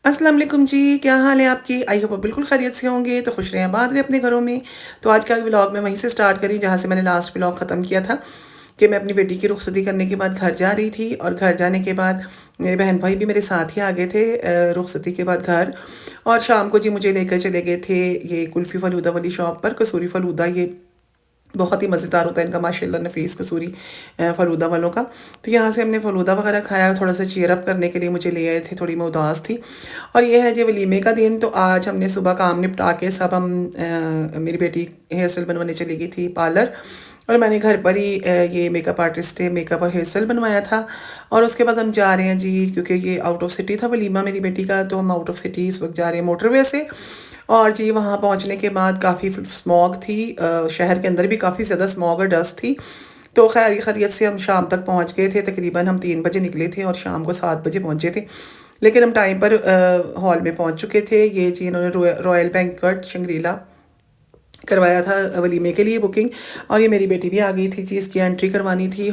अस्सलाम वालेकुम जी, क्या हाल है आपकी? आई होप आप बिल्कुल खैरियत से होंगे, तो खुश रहें, आबाद रहें अपने घरों में। तो आज का व्लॉग मैं वहीं से स्टार्ट करी जहाँ से मैंने लास्ट व्लॉग ख़त्म किया था कि मैं अपनी बेटी की रुखसती करने के बाद घर जा रही थी और घर जाने के बाद मेरे बहन भाई भी मेरे साथ ही आ गए थे रुखसती के बाद घर। और शाम को जी मुझे लेकर चले गए थे ये कुल्फ़ी फ़लूदा वाली शॉप पर, कसूरी फ़लूदा ये बहुत ही मज़ेदार होता है इनका माशाल्लाह नफ़ीस कसूरी फ़लूदा वालों का। तो यहाँ से हमने फ़लूदा वगैरह खाया, थोड़ा सा चीयर अप करने के लिए मुझे ले आए थे, थोड़ी मैं उदास थी। और ये है जी वलीमे का दिन। तो आज हमने सुबह काम निपटा के सब हम मेरी बेटी हेयर स्टाइल बनवाने चली गई थी पार्लर, और मैंने घर पर ही ये मेकअप आर्टिस्ट है मेकअप और हेयर स्टाइल बनवाया था। और उसके बाद हम जा रहे हैं जी, क्योंकि ये आउट ऑफ सिटी था वलीमा मेरी बेटी का, तो हम आउट ऑफ सिटी इस वक्त जा रहे हैं मोटरवे से। और जी वहाँ पहुँचने के बाद काफ़ी स्मॉग थी, शहर के अंदर भी काफ़ी ज़्यादा स्मॉग और डस्ट थी। तो खैर खैरियत से हम शाम तक पहुँच गए थे, तकरीबन हम 3 बजे निकले थे और शाम को 7 बजे पहुँचे थे। लेकिन हम टाइम पर हॉल में पहुँच चुके थे। ये जी इन्होंने रॉयल बैंक्वेट शंग्रीला करवाया था वलीमे के लिए बुकिंग। और ये मेरी बेटी भी आ गई थी जी, इसकी एंट्री करवानी थी।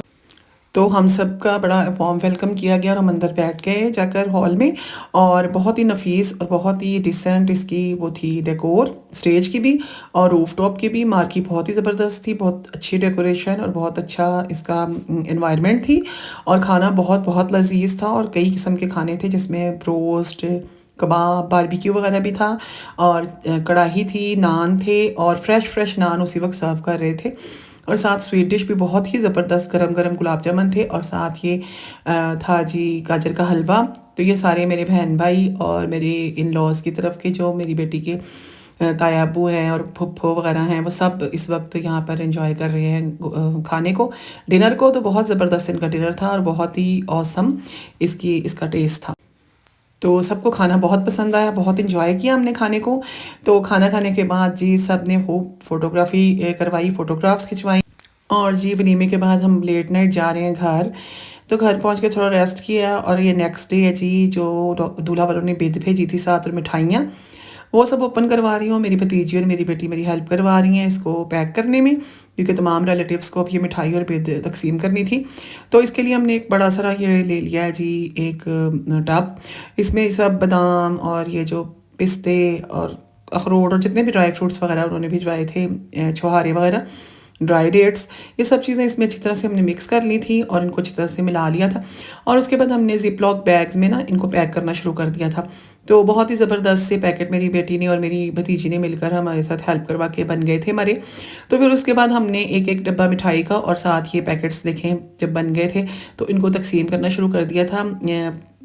तो हम सब का बड़ा वार्म वेलकम किया गया और हम अंदर बैठ गए जाकर हॉल में। और बहुत ही नफीस और बहुत ही डिसेंट इसकी वो थी डेकोर, स्टेज की भी और रूफ टॉप की भी। मार्की बहुत ही ज़बरदस्त थी, बहुत अच्छी डेकोरेशन और बहुत अच्छा इसका इन्वायरमेंट थी। और खाना बहुत बहुत लजीज था और कई किस्म के खाने थे, जिसमें ब्रोस्ट, कबाब, बारबेक्यू वगैरह भी था। और कढ़ाई थी, नान थे और फ्रेश फ्रेश नान उसी वक्त सर्व कर रहे थे। और साथ स्वीट डिश भी बहुत ही ज़बरदस्त गरम गरम गुलाब जामुन थे। और साथ ये था जी गाजर का हलवा। तो ये सारे मेरे बहन भाई और मेरे इन लॉज की तरफ के जो मेरी बेटी के ताया अब्बू हैं और फुप्फो वगैरह हैं, वो सब इस वक्त यहाँ पर एंजॉय कर रहे हैं खाने को, डिनर को। तो बहुत ज़बरदस्त इनका डिनर था और बहुत ही औसम इसका टेस्ट था। तो सबको खाना बहुत पसंद आया, बहुत इन्जॉय किया हमने खाने को। तो खाना खाने के बाद जी सब ने खूब फोटोग्राफी करवाई, फ़ोटोग्राफ्स खिंचवाई। और जी वलीमे के बाद हम लेट नाइट जा रहे हैं घर। तो घर पहुंच के थोड़ा रेस्ट किया और ये नेक्स्ट डे है जी, जो दूल्हा वालों ने बेद भेजी थी साथ और मिठाइयाँ, वो सब ओपन करवा रही हूँ। मेरी भतीजी और मेरी बेटी मेरी हेल्प करवा रही हैं इसको पैक करने में, क्योंकि तमाम रिलेटिव्स को अब ये मिठाई और बेद तकसीम करनी थी। तो इसके लिए हमने एक बड़ा सारा ये ले लिया है जी, एक टब। इसमें सब बादाम और ये जो पिस्ते और अखरोट और जितने भी ड्राई फ्रूट्स वगैरह उन्होंने भिजवाए थे, छुहारे वगैरह, ड्राई डेट्स, ये सब चीज़ें इसमें अच्छी तरह से हमने मिक्स कर ली थी और इनको अच्छी तरह से मिला लिया था। और उसके बाद हमने जिप लॉक बैग्स में ना इनको पैक करना शुरू कर दिया था। तो बहुत ही ज़बरदस्त से पैकेट मेरी बेटी ने और मेरी भतीजी ने मिलकर हमारे साथ हेल्प करवा के बन गए थे हमारे। तो फिर उसके बाद हमने एक एक डब्बा मिठाई का और साथ ये पैकेट्स देखें जब बन गए थे, तो इनको तकसीम करना शुरू कर दिया था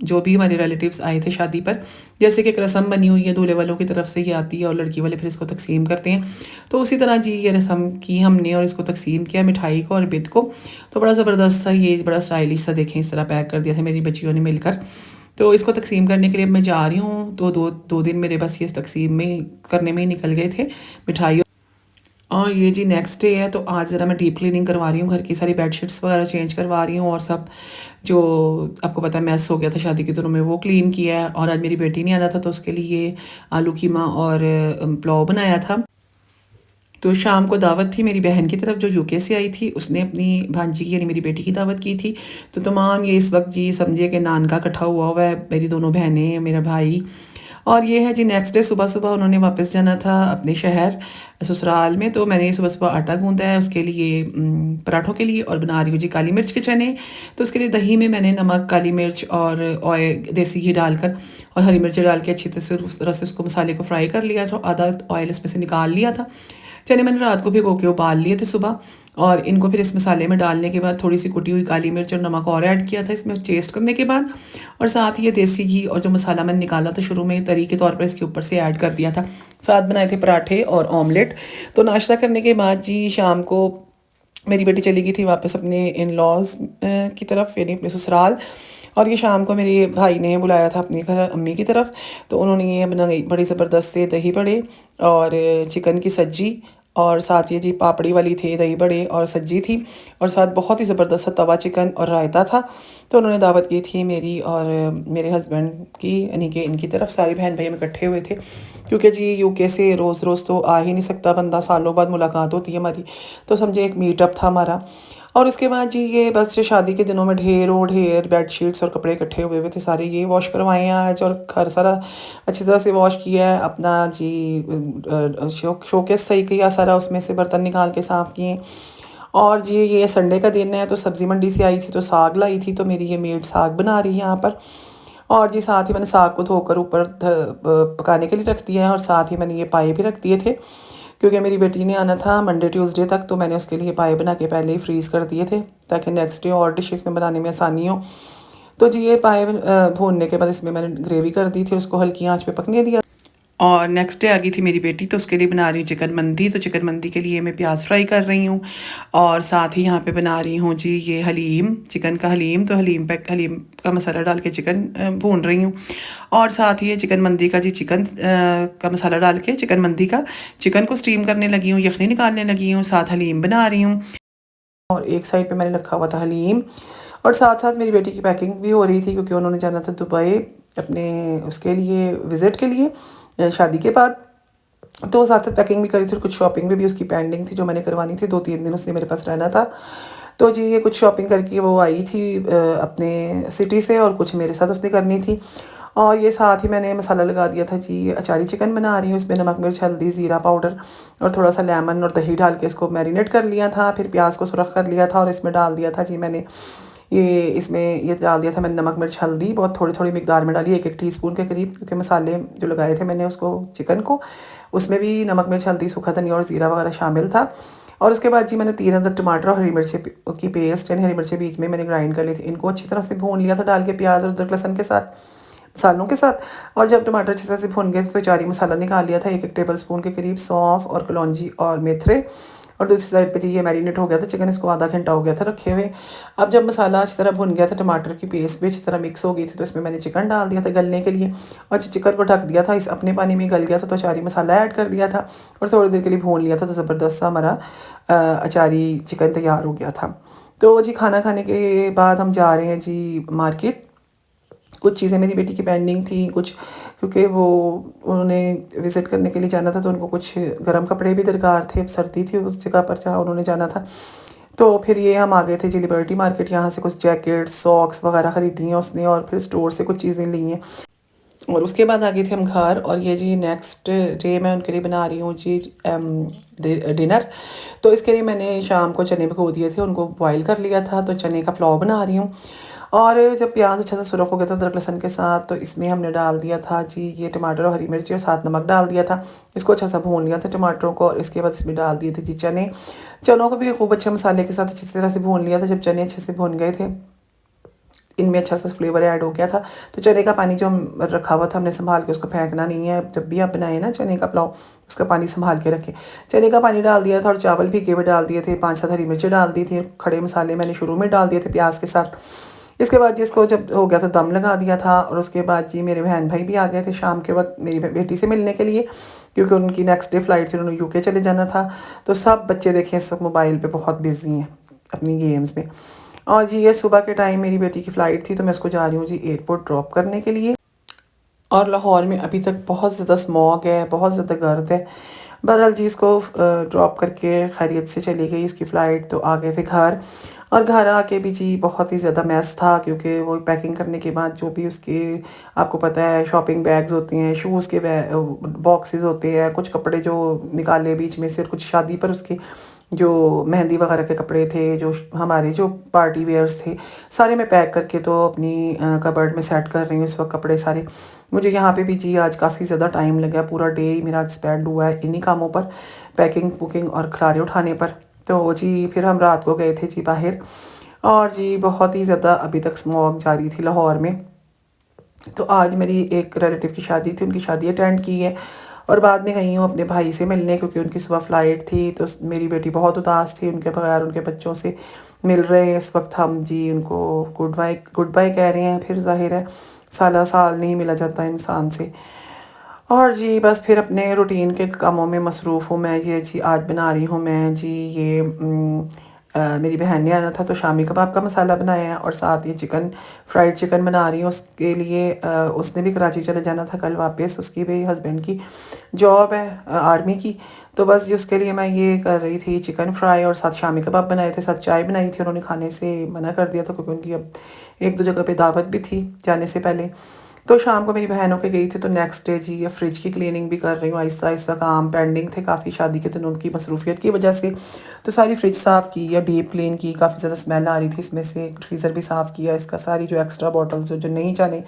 जो भी हमारे रिलेटिव्स आए थे शादी पर। जैसे कि एक रस्म बनी हुई है, दूल्हे वालों की तरफ से ये आती है और लड़की वाले फिर इसको तकसीम करते हैं। तो उसी तरह जी ये रस्म की हमने और इसको तकसीम किया मिठाई को और बिद को। तो बड़ा ज़बरदस्त था ये, बड़ा स्टाइलिश सा देखें इस तरह पैक कर दिया था मेरी बच्चियों ने मिलकर। तो इसको तकसीम करने के लिए मैं जा रही हूँ। तो दो दिन मेरे बस ये तकसीम में करने में ही निकल गए थे मिठाई। और ये जी नेक्स्ट डे है, तो आज ज़रा मैं डीप क्लीनिंग करवा रही हूँ, घर की सारी बेडशीट्स वगैरह चेंज करवा रही हूँ और सब जो आपको पता है मैस हो गया था शादी के दिनों में वो क्लीन किया है। और आज मेरी बेटी नहीं आना था, तो उसके लिए आलू कीमा और पुलाव बनाया था। तो शाम को दावत थी मेरी बहन की तरफ जो यूके से आई थी, उसने अपनी भांजी की यानी मेरी बेटी की दावत की थी। तो तमाम ये इस वक्त जी समझिए कि नानका इकट्ठा हुआ है, मेरी दोनों बहनें, मेरा भाई। और ये है जी नेक्स्ट डे सुबह सुबह उन्होंने वापस जाना था अपने शहर ससुराल में। तो मैंने सुबह सुबह आटा गूंदा है उसके लिए, पराठों के लिए, और बना रही हूँ जी काली मिर्च के चने। तो उसके लिए दही में मैंने नमक, काली मिर्च और ऑयल, देसी घी डालकर और हरी मिर्च डाल के अच्छी तरह से उसको मसाले को फ्राई कर लिया था। आधा ऑयल उसमें से निकाल लिया था। चने मैंने रात को भिगो के उबाल लिए थे सुबह। और इनको फिर इस मसाले में डालने के बाद थोड़ी सी कुटी हुई काली मिर्च और नमक और ऐड किया था इसमें टेस्ट करने के बाद। और साथ ही ये देसी घी और जो मसाला मैंने निकाला था शुरू में तरी के तौर पर इसके ऊपर से ऐड कर दिया था। साथ बनाए थे पराठे और ऑमलेट। तो नाश्ता करने के बाद जी शाम को मेरी बेटी चली गई थी वापस अपने इन लॉज की तरफ, यानी अपने ससुराल। और ये शाम को मेरे भाई ने बुलाया था अपने घर अम्मी की तरफ। तो उन्होंने ये बनाई बड़ी ज़बरदस्त से दही बड़े और चिकन की सब्जी, और साथ ये जी पापड़ी वाली थी, दही बड़े और सब्जी थी, और साथ बहुत ही ज़बरदस्त सा तवा चिकन और रायता था। तो उन्होंने दावत की थी मेरी और मेरे हस्बैंड की, यानी कि इनकी तरफ सारी बहन भाई हम इकट्ठे हुए थे। क्योंकि जी यूके से रोज़ रोज़ तो आ ही नहीं सकता बंदा, सालों बाद मुलाकात होती है हमारी। तो समझे एक मीटअप था हमारा। और उसके बाद जी ये बस जो शादी के दिनों में ढेरों ढेर बेडशीट्स और कपड़े इकट्ठे हुए हुए थे सारे, ये वॉश करवाए हैं आज, और घर सारा अच्छी तरह से वॉश किया है अपना जी। शोकेस सही किया सारा, उसमें से बर्तन निकाल के साफ़ किए। और जी ये संडे का दिन है, तो सब्ज़ी मंडी से आई थी तो साग लाई थी, तो मेरी ये मेड साग बना रही है यहाँ पर। और जी साथ ही मैंने साग को धोकर ऊपर पकाने के लिए रख दिया है, और साथ ही मैंने ये पाए भी रख दिए थे, क्योंकि मेरी बेटी ने आना था मंडे ट्यूसडे तक, तो मैंने उसके लिए पाए बना के पहले ही फ्रीज़ कर दिए थे ताकि नेक्स्ट डे और डिशेस में बनाने में आसानी हो। तो जी ये पाए भूनने के बाद इसमें मैंने ग्रेवी कर दी थी, उसको हल्की आंच पे पकने दिया। और नेक्स्ट डे आ गई थी मेरी बेटी, तो उसके लिए बना रही हूँ चिकन मंदी। तो चिकन मंदी के लिए मैं प्याज फ्राई कर रही हूँ, और साथ ही यहाँ पे बना रही हूँ जी ये हलीम, चिकन का हलीम। तो हलीम का मसाला डाल के चिकन भून रही हूँ, और साथ ही ये चिकन मंदी का जी चिकन का मसाला डाल के चिकन मंदी का चिकन को स्टीम करने लगी हूँ, यखनी निकालने लगी हूँ, साथ हलीम बना रही हूँ। और एक साइड पे मैंने रखा हुआ था हलीम, और साथ साथ मेरी बेटी की पैकिंग भी हो रही थी, क्योंकि उन्होंने जाना था दुबई अपने उसके लिए विज़िट के लिए शादी के बाद। तो साथ साथ पैकिंग भी करी थी, और कुछ शॉपिंग भी उसकी पेंडिंग थी जो मैंने करवानी थी। 2-3 दिन उसने मेरे पास रहना था, तो जी ये कुछ शॉपिंग करके वो आई थी अपने सिटी से, और कुछ मेरे साथ उसने करनी थी। और ये साथ ही मैंने मसाला लगा दिया था जी, अचारी चिकन बना रही हूँ, इसमें नमक मिर्च हल्दी ज़ीरा पाउडर और थोड़ा सा लेमन और दही डाल के इसको मैरिनेट कर लिया था। फिर प्याज को सुरख कर लिया था, और इसमें डाल दिया था जी मैंने ये डाल दिया था मैंने नमक मिर्च हल्दी, बहुत थोड़ी थोड़ी मिकदार में डाली, 1-1 टीस्पून के करीब, क्योंकि मसाले जो लगाए थे मैंने उसको चिकन को, उसमें भी नमक मिर्च हल्दी सूखा धनिया और ज़ीरा वगैरह शामिल था। और उसके बाद जी मैंने 3 अदद टमाटर और हरी मिर्ची की पेस्ट, यानी हरी मिर्ची बीच में मैंने ग्राइंड कर ली थी, इनको अच्छी तरह से भून लिया था डाल के प्याज और अदरक लहसुन के साथ, मसालों के साथ। और जब टमाटर अच्छी तरह से भुन गए तो चारी मसाला निकाल लिया था, 1-1 टेबल स्पून के करीब सौंफ और कलौंजी और मेथरे। और दूसरी साइड पे जी ये मैरिनेट हो गया था चिकन, इसको आधा घंटा हो गया था रखे हुए। अब जब मसाला अच्छी तरह भुन गया था, टमाटर की पेस्ट भी अच्छी तरह मिक्स हो गई थी, तो इसमें मैंने चिकन डाल दिया था गलने के लिए, और चिकन को ढक दिया था, इस अपने पानी में गल गया था, तो अचारी मसाला ऐड कर दिया था और थोड़ी देर के लिए भून लिया था, तो ज़बरदस्त सा हमारा अचारी चिकन तैयार हो गया था। तो जी खाना खाने के बाद हम जा रहे हैं जी मार्केट। कुछ चीज़ें मेरी बेटी की पेंडिंग थी, कुछ क्योंकि वो उन्होंने विज़िट करने के लिए जाना था, तो उनको कुछ गर्म कपड़े भी दरकार थे, अब सर्दी थी उस जगह पर जहाँ उन्होंने जाना था। तो फिर ये हम आ गए थे जी लिबर्टी मार्केट, यहाँ से कुछ जैकेट्स सॉक्स वगैरह ख़रीदी हैं उसने, और फिर स्टोर से कुछ चीज़ें ली हैं, और उसके बाद आ गए थे हम घर। और ये जी नेक्स्ट डे मैं उनके लिए बना रही हूँ जी डिनर। तो इसके लिए मैंने शाम को चने भिगो दिए थे, उनको बॉईल कर लिया था, तो चने का पुलाव बना रही हूँ। और जब प्याज अच्छा सा सुरख हो गया था अदरक लहसुन के साथ, तो इसमें हमने डाल दिया था जी ये टमाटर और हरी मिर्ची, और साथ नमक डाल दिया था। इसको अच्छा सा भून लिया था टमाटरों को, और इसके बाद इसमें डाल दिए थे जी चने। चनों को भी खूब अच्छे मसाले के साथ अच्छी तरह से भून लिया था। जब चने अच्छे से भून गए थे, इनमें अच्छा सा फ्लेवर ऐड हो गया था, तो चने का पानी जो हम रखा हुआ था हमने संभाल के, उसको फेंकना नहीं है। जब भी आप बनाए ना चने का पुलाव, उसका पानी संभाल के रखें। चने का पानी डाल दिया था, और चावल भीगे हुए डाल दिए थे, 5-7 हरी मिर्ची डाल दी थी, खड़े मसाले मैंने शुरू में डाल दिए थे प्याज के साथ। इसके बाद जी इसको जब हो गया था दम लगा दिया था, और उसके बाद जी मेरे बहन भाई भी आ गए थे शाम के वक्त मेरी बेटी से मिलने के लिए, क्योंकि उनकी नेक्स्ट डे फ्लाइट थी, उन्होंने यूके चले जाना था। तो सब बच्चे देखें इस वक्त मोबाइल पे बहुत बिजी हैं अपनी गेम्स में। और जी ये सुबह के टाइम मेरी बेटी की फ़्लाइट थी, तो मैं उसको जा रही हूँ जी एयरपोर्ट ड्रॉप करने के लिए। और लाहौर में अभी तक बहुत ज़्यादा स्मॉग है, बहुत ज़्यादा गर्द है। बहरहाल जी इसको ड्रॉप करके खैरियत से चली गई इसकी फ़्लाइट, तो आ गए थे घर। और घर आके भी जी बहुत ही ज़्यादा मैस था, क्योंकि वो पैकिंग करने के बाद जो भी उसके आपको पता है शॉपिंग बैग्स होते हैं, शूज़ के बॉक्सेस होते हैं, कुछ कपड़े जो निकाले बीच में से, कुछ शादी पर उसके जो मेहंदी वगैरह के कपड़े थे, जो हमारे जो पार्टी वेयर्स थे, सारे मैं पैक करके तो अपनी कबर्ड में सेट कर रही हूँ इस वक्त कपड़े सारे। मुझे यहाँ पे भी जी आज काफ़ी ज़्यादा टाइम लगा, पूरा डे ही मेरा आज स्पेंड हुआ है इन्हीं कामों पर, पैकिंग बुकिंग और खलारे उठाने पर। तो जी फिर हम रात को गए थे जी बाहर, और जी बहुत ही ज़्यादा अभी तक स्मॉग जारी थी लाहौर में। तो आज मेरी एक रिलेटिव की शादी थी, उनकी शादी अटेंड की है, और बाद में गई हूँ अपने भाई से मिलने, क्योंकि उनकी सुबह फ़्लाइट थी। तो मेरी बेटी बहुत उदास थी, उनके बगैर उनके बच्चों से मिल रहे हैं इस वक्त हम जी उनको गुड बाय कह रहे हैं। फिर जाहिर है साला साल नहीं मिला जाता इंसान से। और जी बस फिर अपने रूटीन के कामों में मसरूफ़ हूँ मैं। ये जी आज बना रही हूँ मैं जी ये मेरी बहन ने आना था तो शामी कबाब का मसाला बनाया है और साथ ये फ्राइड चिकन बना रही हूँ उसके लिए। उसने भी कराची चले जाना था कल वापस, उसकी भी हस्बैंड की जॉब है आर्मी की। तो बस जी उसके लिए मैं ये कर रही थी चिकन फ्राई और साथ शामी कबाब बनाए थे, साथ चाय बनाई थी। उन्होंने खाने से मना कर दिया था क्योंकि उनकी अब एक दो जगह पे दावत भी थी जाने से पहले। तो शाम को मेरी बहनों के गई थी तो नेक्स्ट डे जी ये फ्रिज की क्लीनिंग भी कर रही हूँ। आहिस्ता आहिस्ता काम पेंडिंग थे काफ़ी शादी के दिनों की मसरूफियत की वजह से। तो सारी फ्रिज साफ़ की या डीप क्लीन की, काफ़ी ज़्यादा स्मेल आ रही थी इसमें से। फ्रीज़र भी साफ़ किया इसका, सारी जो एक्स्ट्रा बॉटल्स जो नहीं जाने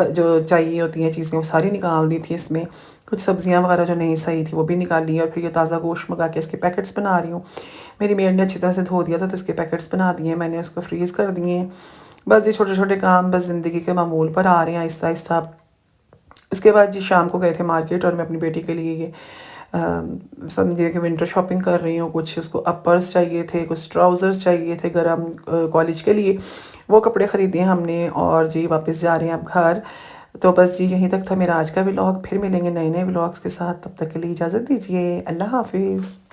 जो चाहिए होती हैं चीज़ें वो सारी निकाल दी थी इसमें। कुछ सब्जियां वगैरह जो नहीं सही थी वो भी निकाली और फिर ये ताज़ा गोश्त मंगा के इसके पैकेट्स बना रही हूँ। मेरी मेड ने अच्छी तरह से धो दिया था तो इसके पैकेट्स बना दिए मैंने, उसको फ्रीज़ कर दिए हैं। बस ये छोटे छोटे काम बस ज़िंदगी के मामूल पर आ रहे हैं आहिस्ता आहिस्ता। उसके बाद जी शाम को गए थे मार्केट और मैं अपनी बेटी के लिए ये समझिए कि विंटर शॉपिंग कर रही हूँ। कुछ उसको अपर्स चाहिए थे, कुछ ट्राउज़र्स चाहिए थे गर्म कॉलेज के लिए, वो कपड़े ख़रीदे हमने और जी वापस जा रहे हैं अब घर। तो बस जी यहीं तक था मेरा आज का व्लॉग। फिर मिलेंगे नए नए व्लॉग्स के साथ, तब तक के लिए इजाज़त दीजिए। अल्लाह हाफिज़।